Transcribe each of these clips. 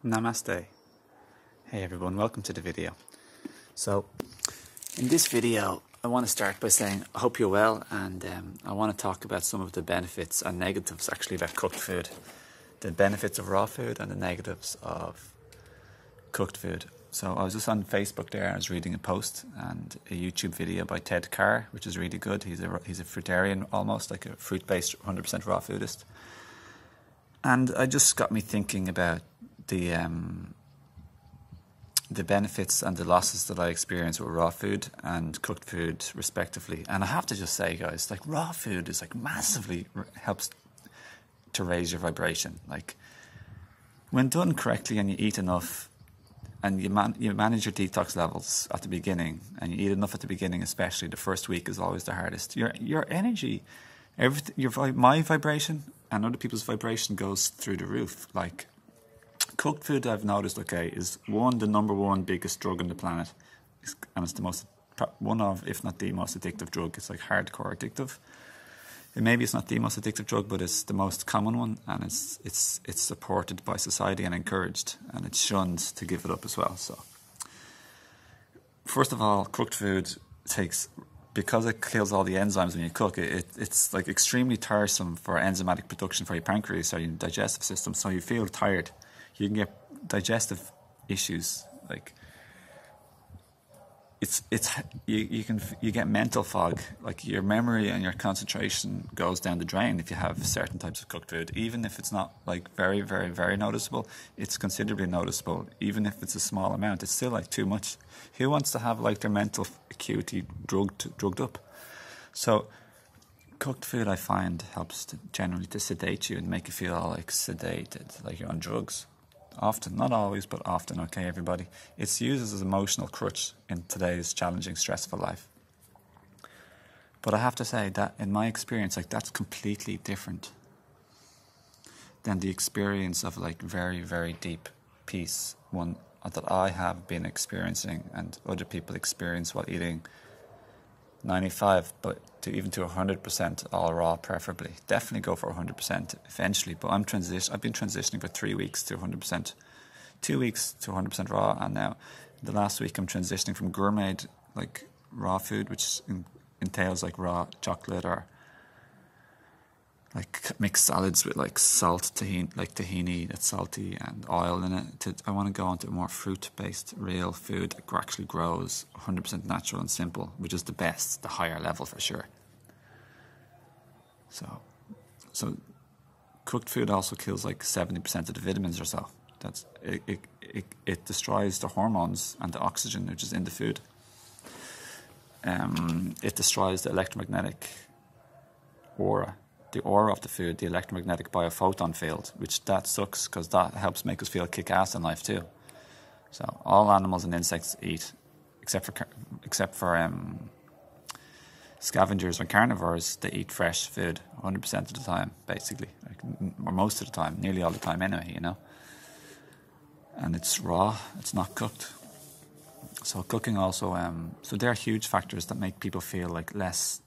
Namaste. Hey everyone, welcome to the video. So, in this video, I want to start by saying I hope you're well, and I want to talk about some of the benefits and negatives actually about cooked food. The benefits of raw food and the negatives of cooked food. So I was just on Facebook there, I was reading a post and a YouTube video by Ted Carr, which is really good. He's a fruitarian, almost like a fruit-based 100% raw foodist. And it just got me thinking about the benefits and the losses that I experience with raw food and cooked food respectively. And I have to just say, guys, like raw food is like massively helps to raise your vibration. Like when done correctly and you eat enough and you manage your detox levels at the beginning, and you eat enough at the beginning, especially the first week is always the hardest. Your energy, my vibration and other people's vibration goes through the roof. Like cooked food, I've noticed, is the number one biggest drug on the planet, and it's one of, if not the most addictive drug. It's like hardcore addictive. And maybe it's not the most addictive drug, but it's the most common one, and it's supported by society and encouraged, and it's shunned to give it up as well. So, first of all, cooked food because it kills all the enzymes when you cook it, it's like extremely tiresome for enzymatic production for your pancreas or your digestive system. So you feel tired. You can get digestive issues, like you get mental fog, like your memory and your concentration goes down the drain if you have certain types of cooked food. Even if it's not like very, very, very noticeable, it's considerably noticeable. Even if it's a small amount, it's still like too much. Who wants to have like their mental acuity drugged up? So cooked food, I find, helps generally to sedate you and make you feel all like sedated, like you're on drugs. Often, not always, but often, okay, everybody. It's used as an emotional crutch in today's challenging, stressful life. But I have to say that in my experience, like that's completely different than the experience of like very, very deep peace, one that I have been experiencing and other people experience while eating 95, but even to 100% all raw, preferably. Definitely go for 100% eventually, but I've been transitioning for 3 weeks to 100%, 2 weeks to 100% raw, and now the last week I'm transitioning from gourmet, like raw food, which entails like raw chocolate or like mixed salads with like tahini that's salty and oil in it. I want to go on to more fruit-based real food that actually grows 100% natural and simple, which is the best, the higher level for sure. So cooked food also kills like 70% of the vitamins or so. It destroys the hormones and the oxygen which is in the food. It destroys the electromagnetic aura. The aura of the food, the electromagnetic biophoton field, which that sucks because that helps make us feel kick-ass in life too. So all animals and insects eat, except for scavengers or carnivores. They eat fresh food 100% of the time, basically, or most of the time, nearly all the time anyway, you know. And it's raw; it's not cooked. So cooking also, so there are huge factors that make people feel like less.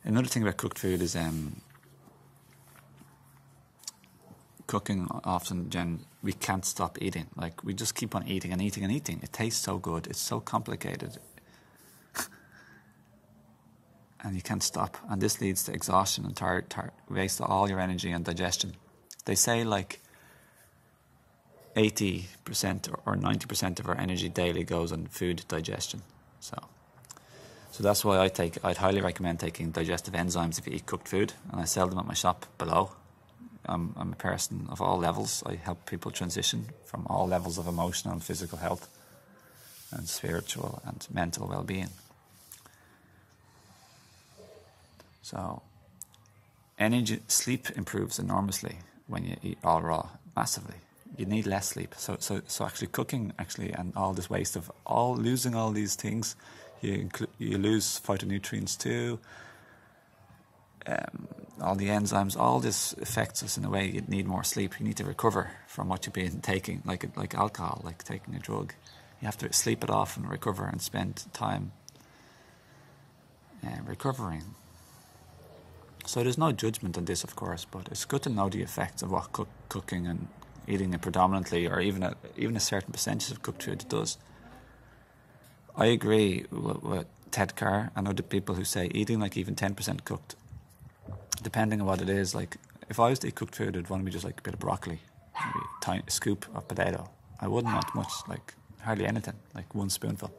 Another thing about cooked food is cooking often, we can't stop eating. Like, we just keep on eating and eating and eating. It tastes so good. It's so complicated. And you can't stop. And this leads to exhaustion and waste all your energy and digestion. They say like 80% or 90% of our energy daily goes on food digestion. So that's why I'd highly recommend taking digestive enzymes if you eat cooked food, and I sell them at my shop below. I'm a person of all levels. I help people transition from all levels of emotional and physical health and spiritual and mental well-being. So sleep improves enormously when you eat all raw, massively. You need less sleep. So actually cooking and all this waste of losing all these things, you lose phytonutrients too, all the enzymes, all this affects us in a way. You need more sleep. You need to recover from what you've been taking, like alcohol, like taking a drug. You have to sleep it off and recover and spend time recovering. So there's no judgment on this, of course, but it's good to know the effects of what cooking and eating it predominantly, or even a certain percentage of cooked food does. I agree with Ted Carr and other people who say eating like even 10% cooked, depending on what it is. Like if I was to eat cooked food, it'd want to be just like a bit of broccoli, maybe a tiny scoop of potato. I wouldn't want much, like hardly anything, like one spoonful.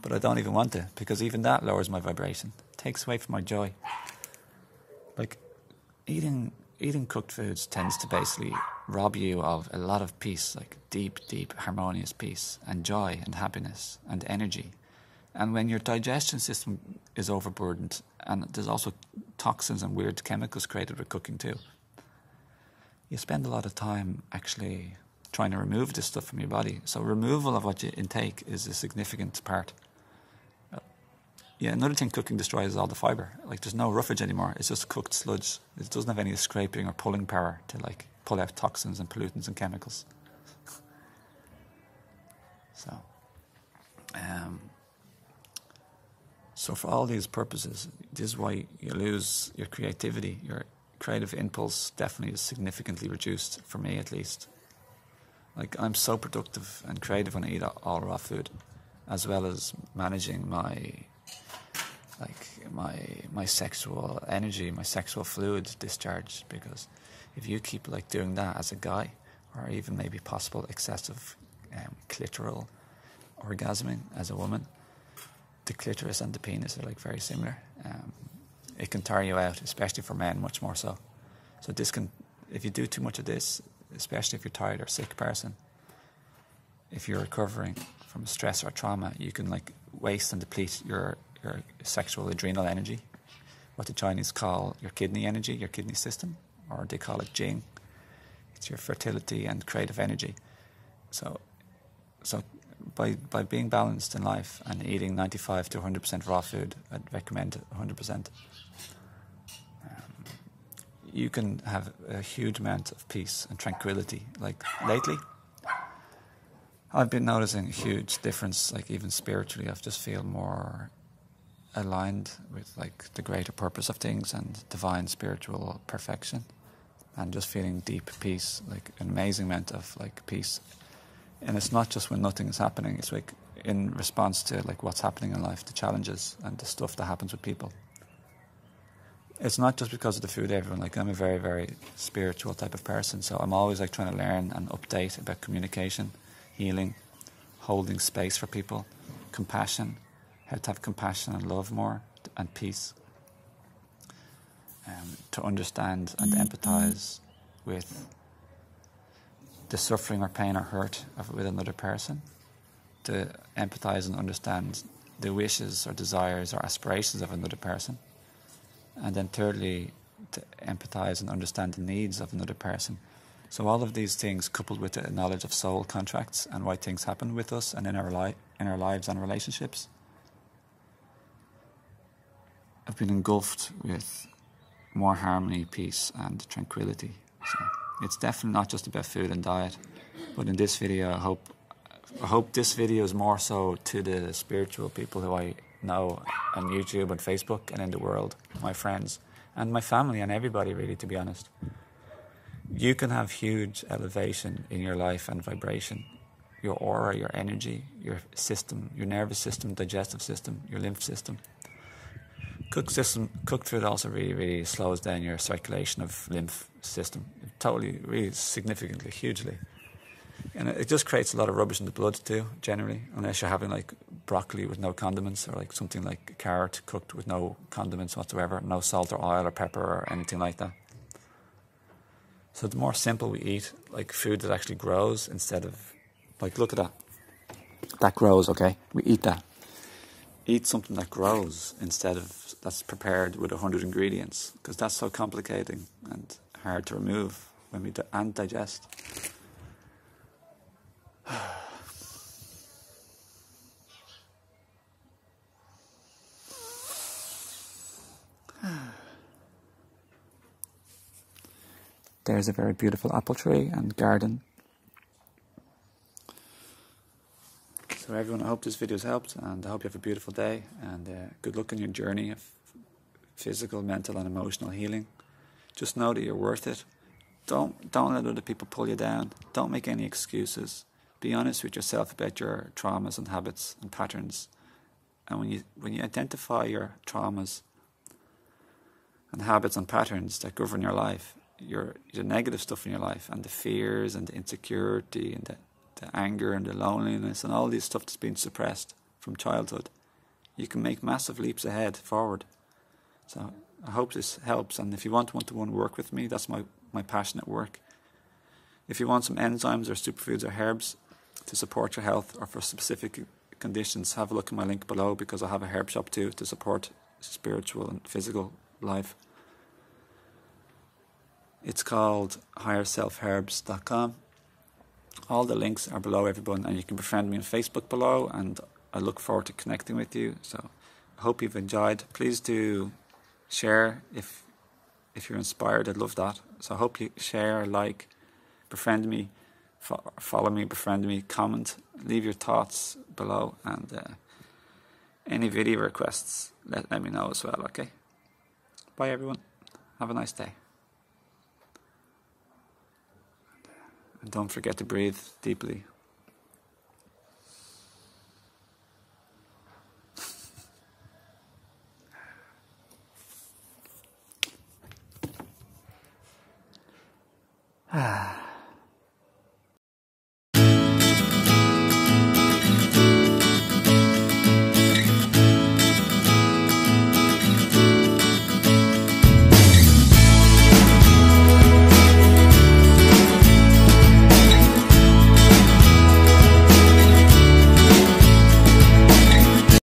But I don't even want to, because even that lowers my vibration, takes away from my joy. Like eating cooked foods tends to basically rob you of a lot of peace, like deep, harmonious peace and joy and happiness and energy. And when your digestion system is overburdened, and there's also toxins and weird chemicals created with cooking too, you spend a lot of time actually trying to remove this stuff from your body. So removal of what you intake is a significant part. Yeah, another thing cooking destroys is all the fibre. Like there's no roughage anymore. It's just cooked sludge. It doesn't have any scraping or pulling power to like pull out toxins and pollutants and chemicals. So for all these purposes, this is why you lose your creativity. Your creative impulse definitely is significantly reduced, for me at least. Like I'm so productive and creative when I eat all raw food, as well as managing my sexual energy, my sexual fluid discharge. Because if you keep like doing that as a guy, or even maybe possible excessive clitoral orgasming as a woman, the clitoris and the penis are like very similar. It can tire you out, especially for men, much more so. So this can, if you do too much of this, especially if you're tired or sick person, if you're recovering from stress or trauma, you can like waste and deplete your sexual adrenal energy, what the Chinese call your kidney energy, your kidney system, or they call it Jing. It's your fertility and creative energy. So by being balanced in life and eating 95 to 100% raw food, I'd recommend 100%. You can have a huge amount of peace and tranquility. Like lately, I've been noticing a huge difference, like even spiritually. I just feel more aligned with like the greater purpose of things and divine spiritual perfection, and just feeling deep peace, like an amazing amount of like peace. And it's not just when nothing is happening, it's like in response to like what's happening in life, the challenges and the stuff that happens with people. It's not just because of the food, everyone. Like I'm a very, very spiritual type of person, so I'm always like trying to learn and update about communication, healing, holding space for people, compassion, how to have compassion and love more, and peace. To understand and empathise with the suffering or pain or hurt with another person, to empathise and understand the wishes or desires or aspirations of another person, and then thirdly, to empathise and understand the needs of another person. So all of these things, coupled with the knowledge of soul contracts and why things happen with us and in our lives and relationships, I've been engulfed with more harmony, peace and tranquility. So it's definitely not just about food and diet, but in this video I hope this video is more so to the spiritual people who I know on YouTube and Facebook and in the world, my friends and my family and everybody really, to be honest. You can have huge elevation in your life and vibration, your aura, your energy, your system, your nervous system, digestive system, your lymph system. Cooked food also really, really slows down your circulation of lymph system. Totally, really significantly, hugely. And it just creates a lot of rubbish in the blood too, generally, unless you're having like broccoli with no condiments, or like something like carrot cooked with no condiments whatsoever, no salt or oil or pepper or anything like that. So the more simple we eat, like food that actually grows instead of, like look at that. That grows, okay? We eat that. Eat something that grows instead of that's prepared with 100 ingredients, because that's so complicating and hard to remove when we and digest. There's a very beautiful apple tree and garden. So everyone, I hope this video has helped, and I hope you have a beautiful day, and good luck on your journey of physical, mental and emotional healing. Just know that you're worth it, Don't let other people pull you down. Don't make any excuses. Be honest with yourself about your traumas and habits and patterns. And when you identify your traumas and habits and patterns that govern your life, the negative stuff in your life, and the fears and the insecurity and the anger and the loneliness and all these stuff that's been suppressed from childhood, you can make massive leaps ahead forward. So I hope this helps. And if you want one-to-one work with me, that's my passionate work. If you want some enzymes or superfoods or herbs to support your health or for specific conditions, have a look at my link below, because I have a herb shop too to support spiritual and physical life. It's called higherselfherbs.com. All the links are below, everyone, and you can befriend me on Facebook below, and I look forward to connecting with you. So I hope you've enjoyed. Please do share if you're inspired. I'd love that. So I hope you share, like, befriend me, follow me, befriend me, comment, leave your thoughts below, and any video requests, let me know as well, okay? Bye everyone. Have a nice day. And don't forget to breathe deeply. Ah.